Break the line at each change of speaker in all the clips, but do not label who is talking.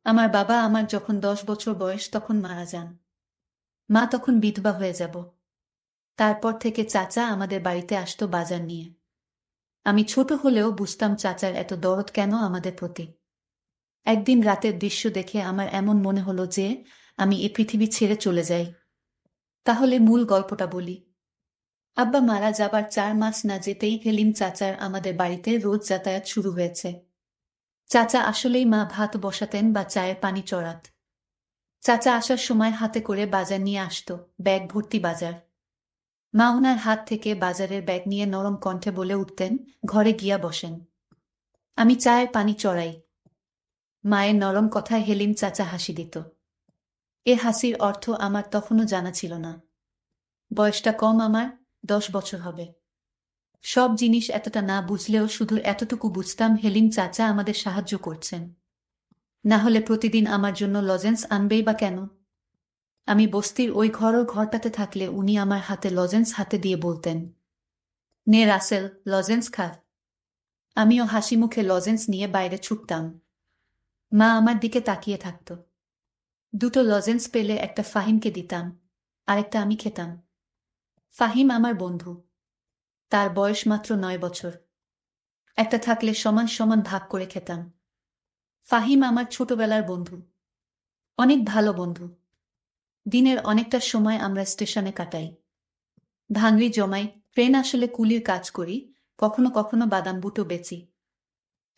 আমার বাবা আমার যখন 10 বছর বয়স তখন মারা যান। মা তখন বিধবা হয়ে যাব। তারপর থেকে চাচা আমাদের বাড়িতে আসতো বাজার নিয়ে। আমি ছোট হলেও বুঝতাম চাচার এত দরদ কেন আমাদের প্রতি। একদিন রাতের দৃশ্য দেখে আমার এমন মনে হলো যে আমি এ পৃথিবী ছেড়ে চলে যাই। তাহলে মূল গল্পটা বলি। আব্বা মারা যাবার 4 মাস না যেতেই হেলিম চাচার আমাদের বাড়িতে রোজ যাতায়াত শুরু হয়েছে। চাচা আসলেই মা ভাত বসাতেন বা চায়ের পানি চড়াত। চাচা আসার সময় হাতে করে বাজার নিয়ে আসতো, ব্যাগ ভর্তি বাজার। মা ওনার হাত থেকে বাজারের ব্যাগ নিয়ে নরম কণ্ঠে বলে উঠতেন, ঘরে গিয়া বসেন, আমি চায়ের পানি চড়াই। মায়ের নরম কথায় হেলিম চাচা হাসি দিত। এ হাসির অর্থ আমার তখনও জানা ছিল না। বয়সটা কম আমার, 10 বছর হবে। সব জিনিস এতটা না বুঝলেও শুধু এতটুকু বুঝতাম হেলিম চাচা আমাদের সাহায্য করছেন। না হলে প্রতিদিন আমার জন্য লজেন্স আনবেই বা কেন? আমি বস্তির ওই ঘরটাতে থাকলে উনি আমার হাতে লজেন্স হাতে দিয়ে বলতেন, নে রাসেল, লজেন্স খা। আমিও হাসি মুখে লজেন্স নিয়ে বাইরে ছুটতাম। মা আমার দিকে তাকিয়ে থাকত। দুটো লজেন্স পেলে একটা ফাহিমকে দিতাম, আরেকটা আমি খেতাম। ফাহিম আমার বন্ধু। তার বয়স মাত্র 9 বছর। একটা থাকলে সমান সমান ভাগ করে খেতাম। ফাহিম আমার ছোটবেলার বন্ধু, অনেক ভালো বন্ধু। দিনের অনেকটা সময় আমরা স্টেশনে কাটাই, ভাঙড়ি জমাই। ট্রেন আসলে কুলির কাজ করি, কখনো কখনো বাদাম বুটো বেচি।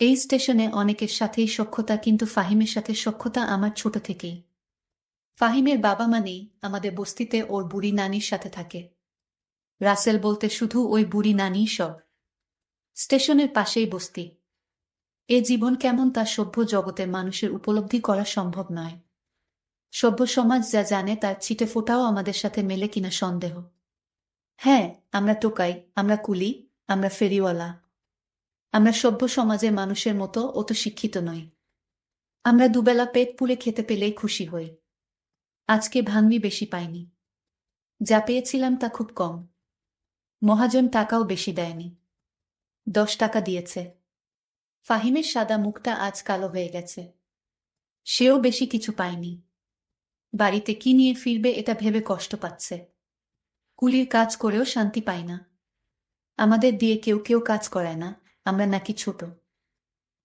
এই স্টেশনে অনেকের সাথেই সখ্যতা, কিন্তু ফাহিমের সাথে সখ্যতা আমার ছোট থেকেই। ফাহিমের বাবা মা নেই, আমাদের বস্তিতে ওর বুড়ি নানির সাথে থাকে। রাসেল বলতে শুধু ওই বুড়ি নানিই সব। স্টেশনের পাশেই বস্তি। এ জীবন কেমন তা সভ্য জগতের মানুষের উপলব্ধি করা সম্ভব নয়। সভ্য সমাজ যা জানে তার ছিটে ফোটাও আমাদের সাথে মেলে কিনা সন্দেহ। হ্যাঁ, আমরা টোকাই, আমরা কুলি, আমরা ফেরিওয়ালা। আমরা সভ্য সমাজের মানুষের মতো অত শিক্ষিত নই। আমরা দুবেলা পেট পুড়ে খেতে পেলেই খুশি হই। আজকে ভাঙবি বেশি পাইনি। যা পেয়েছিলাম তা খুব কম। মহাজন টাকাও বেশি দেয়নি, 10 টাকা দিয়েছে। ফাহিমের সাদা মুখটা আজ কালো হয়ে গেছে। সেও বেশি কিছু পায়নি। বাড়িতে কি নিয়ে ফিরবে এটা ভেবে কষ্ট পাচ্ছে। কুলির কাজ করেও শান্তি পায় না। আমাদের দিয়ে কেউ কেউ কাজ করায় না, আমরা নাকি ছোট।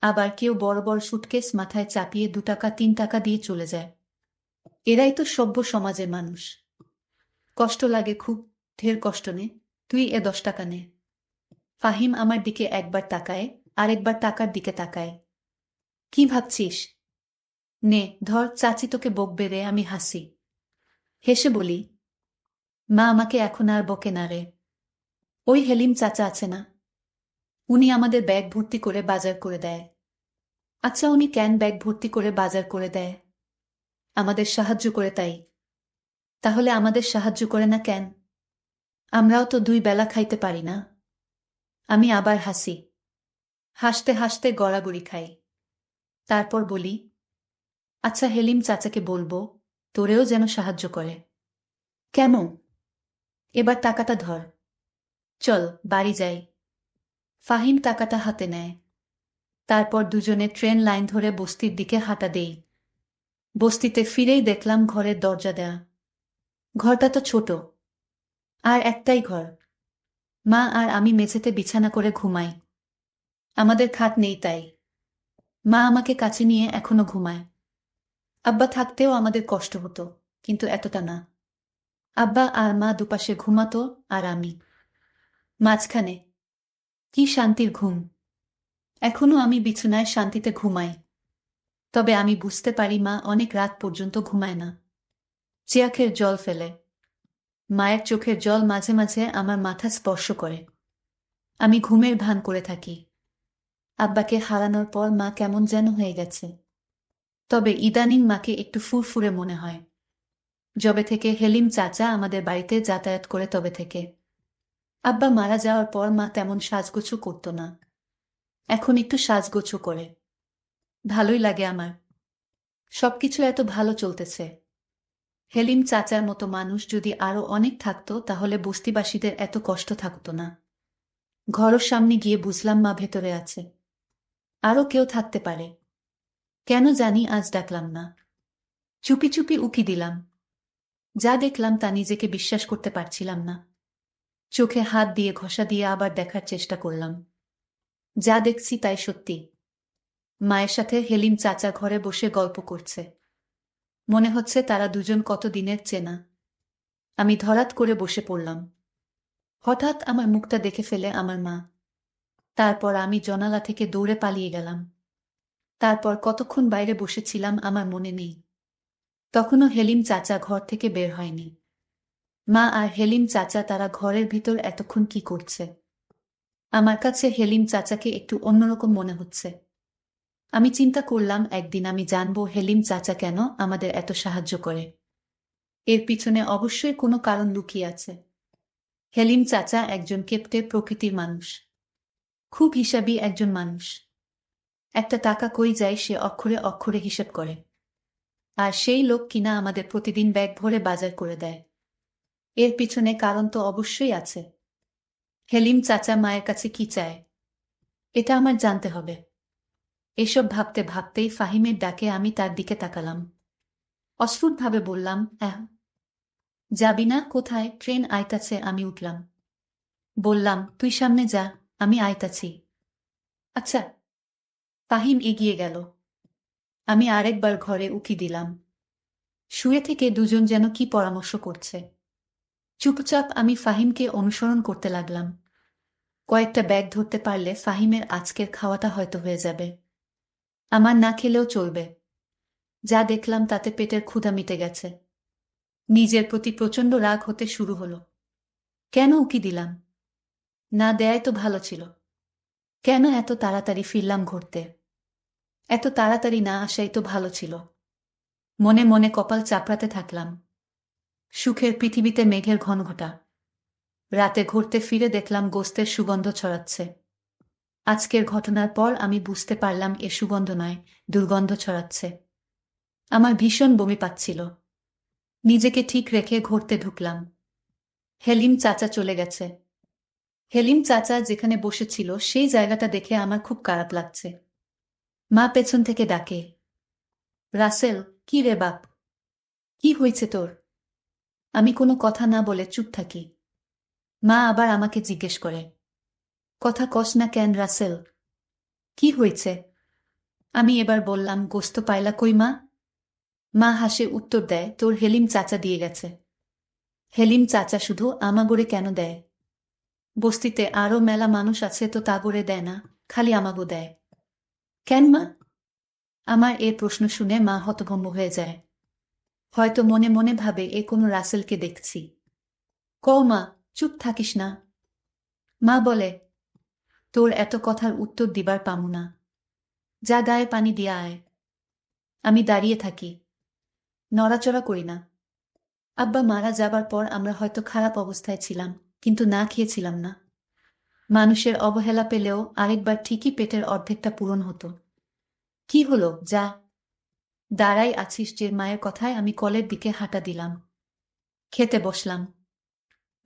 আবার কেউ বড় বড় সুটকেস মাথায় চাপিয়ে 2 টাকা 3 টাকা দিয়ে চলে যায়। এরাই তো সভ্য সমাজের মানুষ। কষ্ট লাগে খুব, ঢের কষ্ট নে, তুই এ 10 টাকা নে। ফাহিম আমার দিকে একবার তাকায়, আরেকবার টাকার দিকে তাকায়। কি ভাবছিস? নে ধর, চাচি তোকে বকবে রে। আমি হাসি। হেসে বলি, মা আমাকে এখন আর বকে না রে। ওই হেলিম চাচা আছে না, উনি আমাদের ব্যাগ ভর্তি করে বাজার করে দেয়। আচ্ছা, উনি কেন ব্যাগ ভর্তি করে বাজার করে দেয়? আমাদের সাহায্য করে তাই। তাহলে আমাদের সাহায্য করে না কেন? আমরাও তো 2 বেলা খাইতে পারি না। আমি আবার হাসি। হাসতে হাসতে গড়াগড়ি খাই। তারপর বলি, আচ্ছা হেলিম চাচাকে বলবো তোরেও যেন সাহায্য করে। কেমন? এবার টাকাটা ধর, চল বাড়ি যাই। ফাহিম টাকাটা হাতে নেয়। তারপর দুজনে ট্রেন লাইন ধরে বস্তির দিকে হাঁটা দেই। বস্তিতে ফিরেই দেখলাম ঘরের দরজা দেয়া। ঘরটা তো ছোট, আর একটাই ঘর। মা আর আমি মেঝেতে বিছানা করে ঘুমাই। আমাদের খাট নেই তাই। মা আমাকে কাছে নিয়ে এখনো ঘুমায়। আব্বা থাকতেও আমাদের কষ্ট হতো, কিন্তু এতটা না। আব্বা আর মা দুপাশে ঘুমাতো, আর আমি মাঝখানে। কি শান্তির ঘুম! এখনো আমি বিছানায় শান্তিতে ঘুমাই। তবে আমি বুঝতে পারি মা অনেক রাত পর্যন্ত ঘুমায় না। চোখের জল ফেলে। মায়ের চোখের জল মাঝে মাঝে আমার মাথা স্পর্শ করে। আমি ঘুমের ভান করে থাকি। আব্বাকে হারানোর পর মা কেমন যেন হয়ে গেছে। তবে ইদানিং মাকে একটু ফুরফুরে মনে হয়। যবে থেকে হেলিম চাচা আমাদের বাড়িতে যাতায়াত করে তবে থেকে। আব্বা মারা যাওয়ার পর মা তেমন সাজগোছও করত না। এখন একটু সাজগোছও করে। ভালোই লাগে আমার। সবকিছু এত ভালো চলতেছে। হেলিম চাচার মতো মানুষ যদি আরো অনেক থাকতো তাহলে বস্তিবাসীদের এত কষ্ট থাকতো না। ঘরের সামনে গিয়ে বুঝলাম মা ভেতরে আছে। আরো কেউ থাকতে পারে। কেন জানি আজ ডাকলাম না। চুপি চুপি উকি দিলাম। যা দেখলাম তা নিজেকে বিশ্বাস করতে পারছিলাম না। চোখে হাত দিয়ে ঘষা দিয়ে আবার দেখার চেষ্টা করলাম। যা দেখছি তাই সত্যি। মায়ের সাথে হেলিম চাচা ঘরে বসে গল্প করছে। মনে হচ্ছে তারা দুজন কত দিনের চেনা। আমি ধরাত করে বসে পড়লাম। হঠাৎ আমার মুখটা দেখে ফেলে আমার মা। তারপর আমি জানালা থেকে দৌড়ে পালিয়ে গেলাম। তারপর কতক্ষণ বাইরে বসেছিলাম আমার মনে নেই। তখনও হেলিম চাচা ঘর থেকে বের হয়নি। মা আর হেলিম চাচা তারা ঘরের ভিতর এতক্ষণ কি করছে? আমার কাছে হেলিম চাচাকে একটু অন্যরকম মনে হচ্ছে। আমি চিন্তা করলাম একদিন আমি জানবো হেলিম চাচা কেন আমাদের এত সাহায্য করে। এর পিছনে অবশ্যই কোনো কারণ লুকিয়ে আছে। হেলিম চাচা একজন কেপ্টে প্রকৃতির মানুষ। খুব হিসাবী একজন মানুষ। একটা টাকা কই যায় সে অক্ষরে অক্ষরে হিসেব করে। আর সেই লোক কিনা আমাদের প্রতিদিন ব্যাগ ভরে বাজার করে দেয়। এর পিছনে কারণ তো অবশ্যই আছে। হেলিম চাচা মায়ের কাছে কি চায় এটা আমার জানতে হবে। এসব ভাবতে ভাবতেই ফাহিমের ডাকে আমি তার দিকে তাকালাম। অস্ফুটভাবে বললাম, যাবি না? কোথায়? ট্রেন আইতাছে। আমি উঠলাম। বললাম, তুই সামনে যা, আমি আইতাছি। আচ্ছা। ফাহিম এগিয়ে গেল। আমি আরেকবার ঘরে উকি দিলাম। শুয়ে থেকে দুজন যেন কি পরামর্শ করছে। চুপচাপ আমি ফাহিমকে অনুসরণ করতে লাগলাম। কয়েকটা ব্যাগ ধরতে পারলে ফাহিমের আজকের খাওয়াটা হয়তো হয়ে যাবে। আমার না খেলেও চলবে। যা দেখলাম তাতে পেটের ক্ষুধা মিটে গেছে। নিজের প্রতি প্রচণ্ড রাগ হতে শুরু হলো। কেন উকি দিলাম? না দেয়াই তো ভালো ছিল। কেন এত তাড়াতাড়ি ফিরলাম ঘুরতে? এত তাড়াতাড়ি না আসাই তো ভালো ছিল। মনে মনে কপাল চাপড়াতে থাকলাম। সুখের পৃথিবীতে মেঘের ঘনঘটা। রাতে ঘুরতে ফিরে দেখলাম গোস্তের সুগন্ধ ছড়াচ্ছে। আজকের ঘটনার পর আমি বুঝতে পারলাম এ সুগন্ধ নয়, দুর্গন্ধ ছড়াচ্ছে। আমার ভীষণ বমি পাচ্ছিল। নিজেকে ঠিক রেখে ঘুরতে ঢুকলাম। হেলিম চাচা চলে গেছে। হেলিম চাচা যেখানে বসেছিল সেই জায়গাটা দেখে আমার খুব খারাপ লাগছে। মা পেছন থেকে ডাকে, রাসেল, কি রে বাপ? কি হয়েছে তোর? আমি কোনো কথা না বলে চুপ থাকি। মা আবার আমাকে জিজ্ঞেস করে, কথা কস না কেন রাসেল? কি হয়েছে? আমি এবার বললাম, গোস্ত পাইলা কই মা? মা হাসে উত্তর দেয়, তোর হেলিম চাচা দিয়ে গেছে। হেলিম চাচা শুধু আমাগরে কেন দেয়? বস্তিতে আরও মেলা মানুষ আছে তো তাগরে দেয় না, খালি আমাগো দেয় কেন মা? আমার এ প্রশ্ন শুনে মা হতভম্ব হয়ে যায়। হয়তো মনে মনে ভাবে এ কোনো রাসেলকে দেখছি। কও মা, চুপ থাকিস না। মা বলে, তোর এত কথার উত্তর দিবার পামু না। যা গায়ে পানি দিয়া আয়। আমি দাঁড়িয়ে থাকি, নড়াচড়া করি না। আব্বা মারা যাবার পর আমরা হয়তো খারাপ অবস্থায় ছিলাম, কিন্তু না খেয়েছিলাম না। মানুষের অবহেলা পেলেও আরেকবার ঠিকই পেটের অর্ধেকটা পূরণ হতো। কি হলো, যা। দাঁড়াই আছিস যে? মায়ের কথায় আমি কলের দিকে হাঁটা দিলাম। খেতে বসলাম।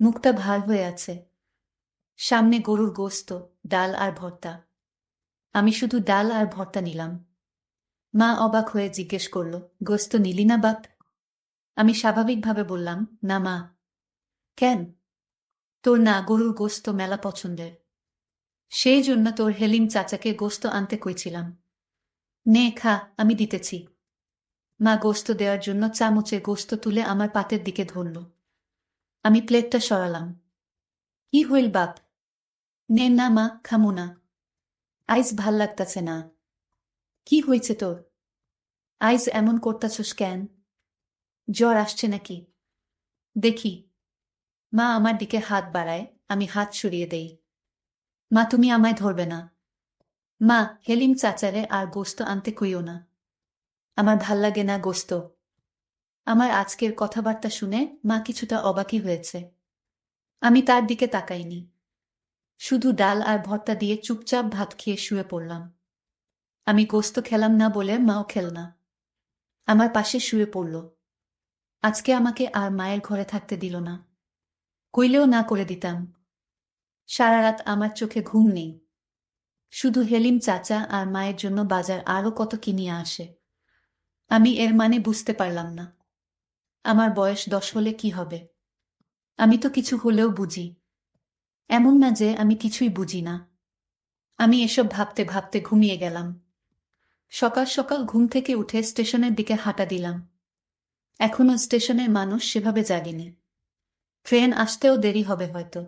মুখটা ভার হয়ে আছে। সামনে গরুর গোস্ত, ডাল আর ভর্তা। আমি শুধু ডাল আর ভর্তা নিলাম। মা অবাক হয়ে জিজ্ঞেস করল, গোস্ত নিলি না বাপ? আমি স্বাভাবিকভাবে বললাম, না মা। কেন? তোর না গরুর গোস্ত মেলা পছন্দের। সেই জন্য তোর হেলিম চাচাকে গোস্ত আনতে কইছিলাম। নে খা, আমি দিতেছি। মা গোস্ত দেওয়ার জন্য চামচে গোস্ত তুলে আমার পাতের দিকে ধরল। আমি প্লেটটা সরালাম। কি হইল বাপ? নে না মা, খামু না। আইজ ভাল লাগতাছে না। কি হয়েছে তোর? আইজ এমন করতাছস কেন? জ্বর আসছে নাকি? দেখি। মা আমার দিকে হাত বাড়ায়, আমি হাত সরিয়ে দেই। মা, তুমি আমায় ধরবে না। মা, হেলিম চাচারে আর গোস্ত আনতে কইও না। আমার ভাল লাগে না গোস্ত। আমার আজকের কথাবার্তা শুনে মা কিছুটা অবাকই হয়েছে। আমি তার দিকে তাকাইনি। শুধু ডাল আর ভর্তা দিয়ে চুপচাপ ভাত খেয়ে শুয়ে পড়লাম। আমি গোস্ত খেলাম না বলে মাও খেল না। আমার পাশে শুয়ে পড়ল। আজকে আমাকে আর মায়ের ঘরে থাকতে দিল না। কইলেও না করে দিতাম। সারা রাত আমার চোখে ঘুম নেই। শুধু হেলিম চাচা আর মায়ের জন্য বাজার আরও কত কি নিয়ে আসে। আমি এর মানে বুঝতে পারলাম না। আমার বয়স 10 হলে কি হবে? আমি তো কিছু হলেও বুঝি। এমন না যে আমি কিছুই বুঝি না। আমি এসব ভাবতে ভাবতে ঘুমিয়ে গেলাম। সকাল সকাল ঘুম থেকে উঠে স্টেশনের দিকে হাঁটা দিলাম। এখনো স্টেশনের মানুষ সেভাবে জাগেনি। ট্রেন আসতেও দেরি হবে হয়তো।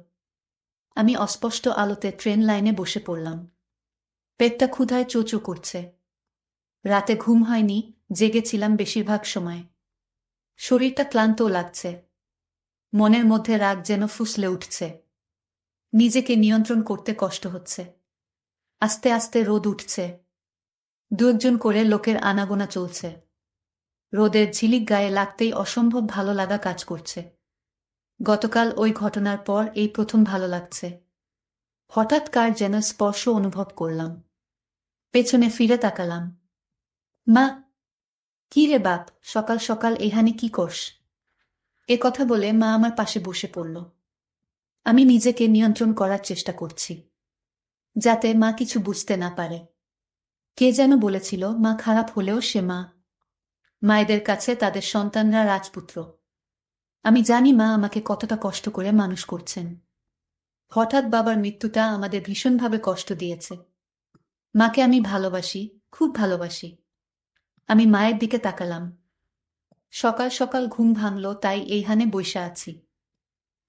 আমি অস্পষ্ট আলোতে ট্রেন লাইনে বসে পড়লাম। পেটটা ক্ষুধায় চোচো করছে। রাতে ঘুম হয়নি, জেগেছিলাম বেশিরভাগ সময়। শরীরটা ক্লান্তও লাগছে। মনের মধ্যে রাগ যেন ফুঁসলে উঠছে। নিজেকে নিয়ন্ত্রণ করতে কষ্ট হচ্ছে। আস্তে আস্তে রোদ উঠছে। দু একজন করে লোকের আনাগোনা চলছে। রোদের ঝিলিক গায়ে লাগতেই অসম্ভব ভালো লাগা কাজ করছে। গতকাল ওই ঘটনার পর এই প্রথম ভালো লাগছে। হঠাৎ কার যেন স্পর্শ অনুভব করলাম। পেছনে ফিরে তাকালাম। মা! কি রে বাপ, সকাল সকাল এখানে কি করস? এ কথা বলে মা আমার পাশে বসে পড়ল। আমি নিজেকে নিয়ন্ত্রণ করার চেষ্টা করছি, যাতে মা কিছু বুঝতে না পারে। কে যেন বলেছিল, মা খারাপ হলেও সে মা। মায়েদের কাছে তাদের সন্তানরা রাজপুত্র। আমি জানি মা আমাকে কতটা কষ্ট করে মানুষ করছেন। হঠাৎ বাবার মৃত্যুটা আমাদের ভীষণভাবে কষ্ট দিয়েছে। মাকে আমি ভালোবাসি, খুব ভালোবাসি। আমি মায়ের দিকে তাকালাম। সকাল সকাল ঘুম ভাঙল, তাই এইখানে বইসা আছি।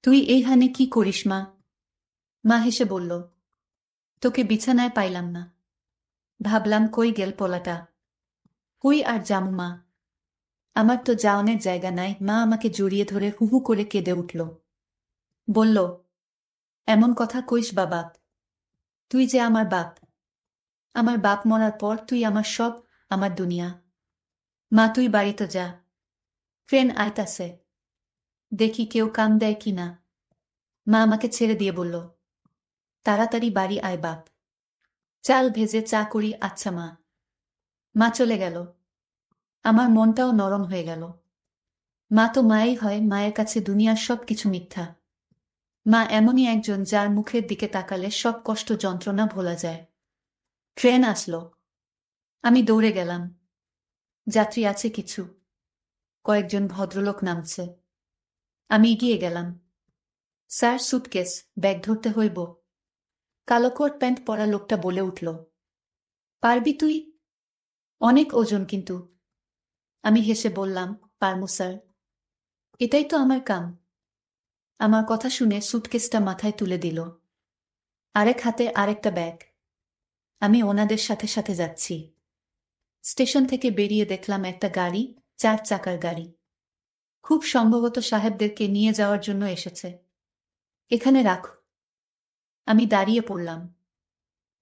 তুই এইখানে কি করিস মা? মা হেসে বলল, তোকে বিছানায় পাইলাম না। ভাবলাম কই গেল পোলাটা। কই আর যামু মা? আমার তো যাওনের জায়গা নাই। মা আমাকে জড়িয়ে ধরে হু হু করে কেঁদে উঠল। বলল, এমন কথা কইস বাবা। তুই যে আমার বাপ। আমার বাপ মরার পর তুই আমার সব, আমার দুনিয়া। মা তুই বাড়িতে যা। ট্রেন আইতাছে। দেখি কেউ কান দেয় কি না। মা আমাকে ছেড়ে দিয়ে বলল, তাড়াতাড়ি বাড়ি আয় বাপ। চাল ভেজে চা করি। আচ্ছা মা। মা চলে গেল। আমার মনটাও নরম হয়ে গেল। মা তো মাই হয়, মায়ের কাছে দুনিয়ার সব কিছু মিথ্যা। মা এমনই একজন যার মুখের দিকে তাকালে সব কষ্ট যন্ত্রণা ভোলা যায়। ট্রেন আসলো। আমি দৌড়ে গেলাম। যাত্রী আছে কিছু। কয়েকজন ভদ্রলোক নামছে। আমি এগিয়ে গেলাম। স্যার, সুটকেস, ব্যাগ ধরতে হইব। কালো কোট প্যান্ট পরা লোকটা বলে উঠল, পারবি তুই? অনেক ওজন কিন্তু। আমি হেসে বললাম, পারমু স্যার। এটাই তো আমার কাম। আমার কথা শুনে সুটকেসটা মাথায় তুলে দিল। আরেক হাতে আরেকটা ব্যাগ। আমি ওনাদের সাথে সাথে যাচ্ছি। স্টেশন থেকে বেরিয়ে দেখলাম একটা গাড়ি, 4 চাকার গাড়ি। খুব সম্ভবত সাহেবদেরকে নিয়ে যাওয়ার জন্য এসেছে। এখানে রাখ। আমি দাঁড়িয়ে পড়লাম।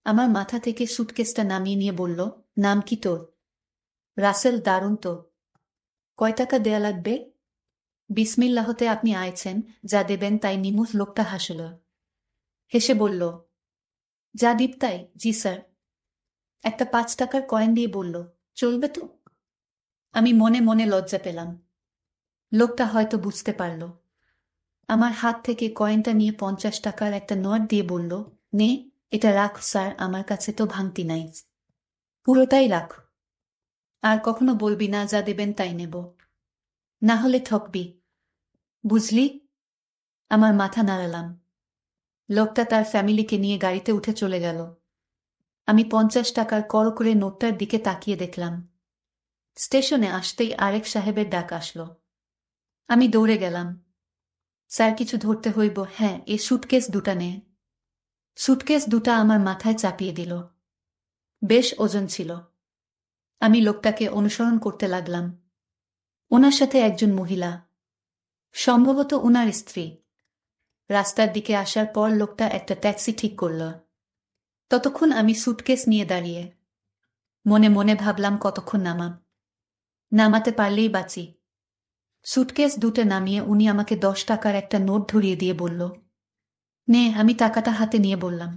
আমার মাথা থেকে সুটকেসটা নামিয়ে নিয়ে বলল, নাম কি তোর? রাসেল। দারুণ তো। কয় টাকা দেয়া লাগবে? বিসমিল্লাহতে আপনি আইছেন, যা দেবেন তাই নিমুখ। লোকটা হাসল। হেসে বলল, যা দিব তাই? জি স্যার। একটা 5 টাকার কয়েন দিয়ে বলল, চলবে তো? আমি মনে মনে লজ্জা পেলাম। লোকটা হয়তো বুঝতে পারল। আমার হাত থেকে কয়েনটা নিয়ে 50 টাকার একটা নোট দিয়ে বলল, নে, এটা রাখ স্যার, আমার কাছে তো ভাঙতি নাই। পুরোটাই রাখ। আর কখনো বলবি না যা দেবেন তাই নেব। না হলে ঠকবি। বুঝলি? আমার মাথা নাড়ালাম। লোকটা তার ফ্যামিলিকে নিয়ে গাড়িতে উঠে চলে গেল। আমি 50 টাকার করে নোটটার দিকে তাকিয়ে দেখলাম। স্টেশনে আসতেই আরেক সাহেবের ডাক আসলো। আমি দৌড়ে গেলাম। স্যার, কিছু ধরতে হইব। হ্যাঁ, এ সুটকেস দুটা নে। সুটকেস দুটা আমার মাথায় চাপিয়ে দিল। বেশ ওজন ছিল। আমি লোকটাকে অনুসরণ করতে লাগলাম। ওনার সাথে একজন মহিলা, সম্ভবত ওনার স্ত্রী। রাস্তার দিকে আসার পর লোকটা একটা ট্যাক্সি ঠিক করল। ততক্ষণ আমি সুটকেস নিয়ে দাঁড়িয়ে মনে মনে ভাবলাম, কতক্ষণ নামাতে পারলেই বাঁচি। সুটকেস দুটো নামিয়ে উনি আমাকে 10 টাকার একটা নোট ধরিয়ে দিয়ে বলল, নে। আমি টাকাটা হাতে নিয়ে বললাম,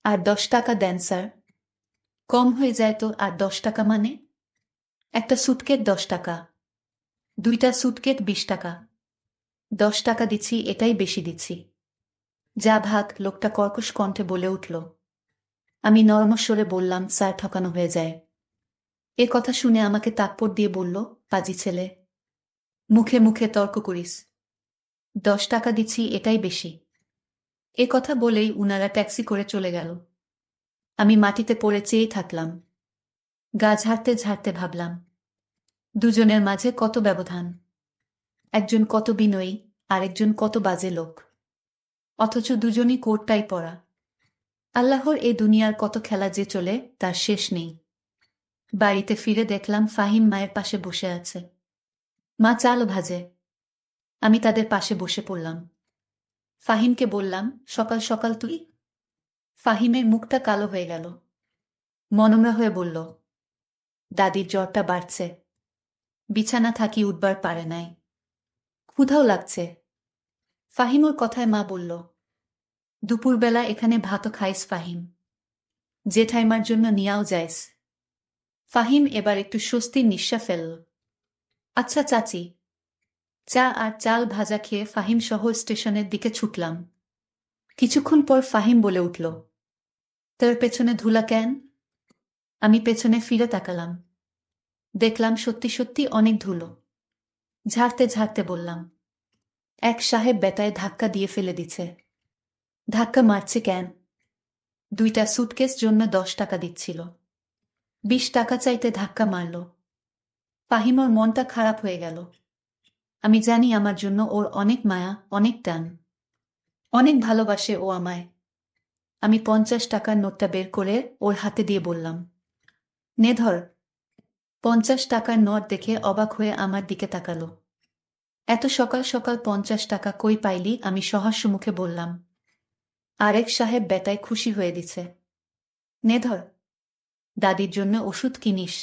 আর 10 টাকা দেন স্যার। কম হয়ে যায় তো। আর 10 টাকা মানে? একটা সুটকেস 10 টাকা, দুইটা সুটকেস 20 টাকা। 10 টাকা দিচ্ছি, এটাই বেশি দিচ্ছি। যা ভাগ। লোকটা কর্কশ কণ্ঠে বলে উঠল। আমি নরমস্বরে বললাম, স্যার ঠকানো হয়ে যায়। এ কথা শুনে আমাকে তাপ্পড় দিয়ে বলল, পাজি ছেলে, মুখে মুখে তর্ক করিস। 10 টাকা দিচ্ছি, এটাই বেশি। এ কথা বলেই উনারা ট্যাক্সি করে চলে গেল। আমি মাটিতে পড়ে চেয়েই থাকলাম। গা ঝাড়তে ঝাড়তে ভাবলাম, দুজনের মাঝে কত ব্যবধান। একজন কত বিনয়ী, আরেকজন কত বাজে লোক। অথচ দুজনই কোটটাই পরা। আল্লাহর এই দুনিয়ার কত খেলা যে চলে তার শেষ নেই। বাড়িতে ফিরে দেখলাম ফাহিম মায়ের পাশে বসে আছে। মা চাল ভাজে। আমি তাদের পাশে বসে পড়লাম। ফাহিমকে বললাম, সকাল সকাল তুই? ফাহিমের মুখটা কালো হয়ে গেল। মনমরা হয়ে বলল, দাদির জ্বরটা বাড়ছে। বিছানা থাকি উঠবার পারে নাই। ক্ষুধাও লাগছে। ফাহিমর কথায় মা বলল, দুপুরবেলা এখানে ভাতও খাইস ফাহিম। জেঠাইমার জন্য নিয়াও যাইস। ফাহিম এবার একটু স্বস্তির নিঃশ্বাস ফেলল। আচ্ছা চাচি। চা আর চাল ভাজা খেয়ে ফাহিম সহ স্টেশনের দিকে ছুটলাম। কিছুক্ষণ পর ফাহিম বলে উঠল, তোর পেছনে ধুলা কেন? আমি পেছনে ফিরে তাকালাম। দেখলাম সত্যি সত্যি অনেক ধুলো। ঝাড়তে ঝাড়তে বললাম, এক সাহেব বেটায় ধাক্কা দিয়ে ফেলে দিছে। ধাক্কা মারছে কেন? 2টা সুটকেস জন্য 10 টাকা দিচ্ছিল। 20 টাকা চাইতে ধাক্কা মারল। ফাহিমর মনটা খারাপ হয়ে গেল। আমি জানি আমার জন্য ওর অনেক মায়া, অনেক টান। অনেক ভালোবাসে ও আমায়। আমি 50 টাকার নোটটা বের করে ওর হাতে দিয়ে বললাম, নে ধর। 50 টাকার নোট দেখে অবাক হয়ে আমার দিকে তাকালো। এত সকাল সকাল 50 টাকা কই পাইলি? আমি সহাস্য মুখে বললাম। আরেক সাহেব বেটায় খুশি হয়ে দিছে। নে ধর, দাদির জন্য ওষুধ কিনিস।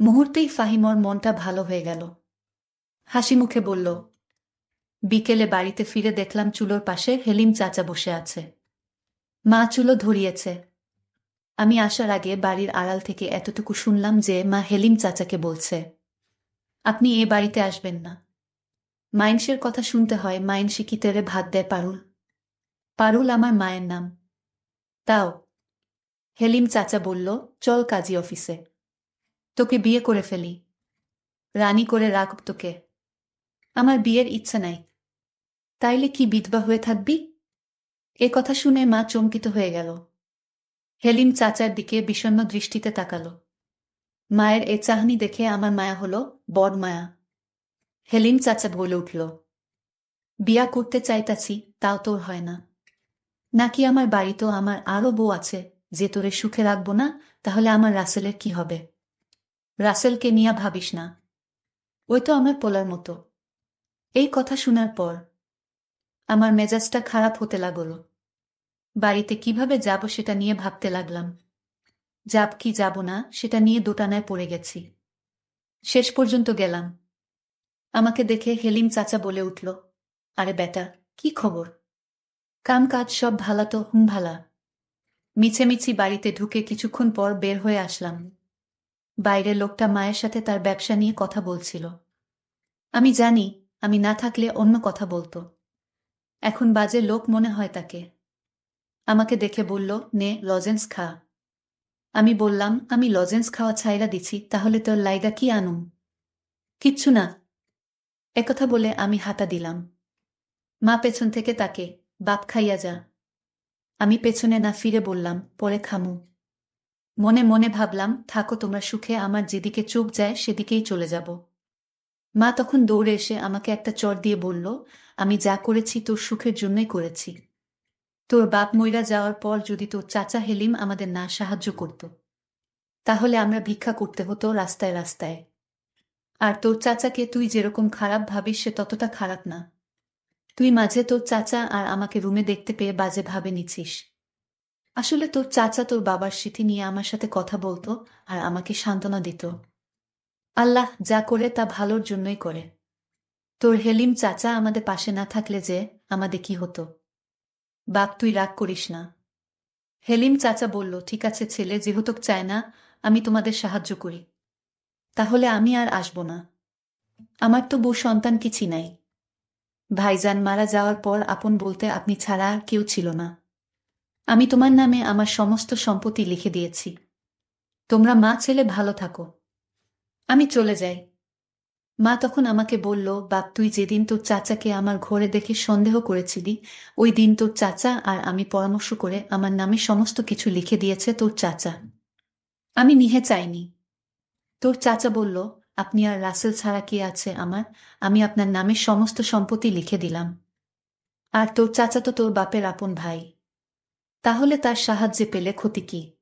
মুহূর্তেই ফাহিমর মনটা ভালো হয়ে গেল। হাসি মুখে বলল, বিকেলে বাড়িতে ফিরে দেখলাম চুলোর পাশে হেলিম চাচা বসে আছে। মা চুলো ধরিয়েছে। আমি আসার আগে বাড়ির আড়াল থেকে এতটুকু শুনলাম যে মা হেলিম চাচাকে বলছে, আপনি এ বাড়িতে আসবেন না। মাইনসের কথা শুনতে হয়, মাইনসি কি তেরে ভাত দেয় পারুল? পারুল আমার মায়ের নাম। তাও হেলিম চাচা বলল, চল কাজী অফিসে। তোকে বিয়ে করে ফেলি। রানী করে রাখব তোকে। আমার বিয়ের ইচ্ছা নাই। তাইলে কি বিধবা হয়ে থাকবি? এ কথা শুনে মা চমকিত হয়ে গেল। হেলিম চাচার দিকে বিষণ্ণ দৃষ্টিতে তাকালো। মায়ের এ চাহনি দেখে আমার মায়া হলো, বড় মায়া। হেলিম চাচা বলে উঠল, বিয়া করতে চাইতাছি, তাও তোর হয় না। নাকি আমার বাড়িতেও আমার আরো বউ আছে, যে তোরে সুখে রাখবো না? তাহলে আমার রাসেলের কি হবে? রাসেলকে নিয়া ভাবিস না। ওই তো আমার পোলার মতো। এই কথা শোনার পর আমার মেজাজটা খারাপ হতে লাগলো। বাড়িতে কিভাবে যাব সেটা নিয়ে ভাবতে লাগলাম। যাব কি যাব না সেটা নিয়ে দোটানায় পড়ে গেছি। শেষ পর্যন্ত গেলাম। আমাকে দেখে হেলিম চাচা বলে উঠল, আরে বেটা, কি খবর? কাম কাজ সব ভালা তো? হুম ভালা। মিছেমিছি বাড়িতে ঢুকে কিছুক্ষণ পর বের হয়ে আসলাম। বাইরে লোকটা মায়ের সাথে তার ব্যবসা নিয়ে কথা বলছিল। আমি জানি আমি না থাকলে অন্য কথা বলতো। এখন বাজে লোক মনে হয় তাকে। আমাকে দেখে বলল, নে লজেন্স খা। আমি বললাম, আমি লজেন্স খাওয়া ছাইরা দিছি, তাহলে তোর লাইগা কি আনুম? কিচ্ছু না। একথা বলে আমি হাঁটা দিলাম। মা পেছন থেকে তাকে, বাপ খাইয়া যা। আমি পেছনে না ফিরে বললাম, পরে খামু। মনে মনে ভাবলাম, থাকো তোমরা সুখে, আমার যেদিকে চোখ যায় সেদিকেই চলে যাব। মা তখন দৌড়ে এসে আমাকে একটা চড় দিয়ে বলল, আমি যা করেছি তোর সুখের জন্যই করেছি। তোর বাপ মইরা যাওয়ার পর যদি তোর চাচা হেলিম আমাদের না সাহায্য করত, তাহলে আমরা ভিক্ষা করতে হতো রাস্তায় রাস্তায়। আর তোর চাচাকে তুই যেরকম খারাপ ভাবিস সে ততটা খারাপ না। তুই মাঝে তোর চাচা আর আমাকে রুমে দেখতে পেয়ে বাজে ভাবে নিছিস। আসলে তোর চাচা তোর বাবার স্মৃতি নিয়ে আমার সাথে কথা বলতো আর আমাকে সান্ত্বনা দিত। আল্লাহ যা করে তা ভালোর জন্যই করে। তোর হেলিম চাচা আমাদের পাশে না থাকলে যে আমাদের কি হতো? বাপ তুই রাগ করিস না। হেলিম চাচা বলল, ঠিক আছে ছেলে, যেহেতু চায় না আমি তোমাদের সাহায্য করি, তাহলে আমি আর আসব না। আমার তো বউ সন্তান কিছু নাই। ভাইজান মারা যাওয়ার পর আপন বলতে আপনি ছাড়া আর কেউ ছিল না। আমি তোমার নামে আমার সমস্ত সম্পত্তি লিখে দিয়েছি। তোমরা মা ছেলে ভালো থাকো। আমি চলে যাই। মা তখন আমাকে বলল, বাপ, তুই যেদিন তোর চাচাকে আমার ঘরে দেখে সন্দেহ করেছিলি, ওই দিন তোর চাচা আর আমি পরামর্শ করে আমার নামে সমস্ত কিছু লিখে দিয়েছে তোর চাচা। আমি নিহে চাইনি। তোর চাচা বলল, আপনি আর রাসেল ছাড়া কি আছে আমার, আমি আপনার নামে সমস্ত সম্পত্তি লিখে দিলাম। আর তোর চাচা তো তোর বাপের আপন ভাই, তাহলে তার সাহায্যে পেলে ক্ষতি কি?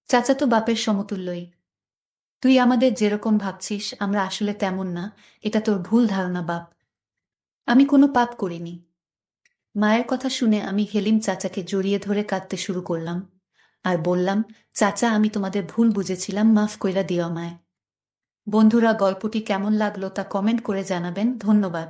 চাচা তো বাপের সমতুল্যই। তুই আমাদের যেরকম ভাবছিস আমরা আসলে তেমন না, এটা তোর ভুল ধারণা বাপ। আমি কোনো পাপ করিনি। মায়ের কথা শুনে আমি হেলিম চাচাকে জড়িয়ে ধরে কাঁদতে শুরু করলাম আর বললাম, চাচা, আমি তোমাদের ভুল বুঝেছিলাম, মাফ কইরা দিও আমায়। বন্ধুরা, গল্পটি কেমন লাগলো তা কমেন্ট করে জানাবেন। ধন্যবাদ।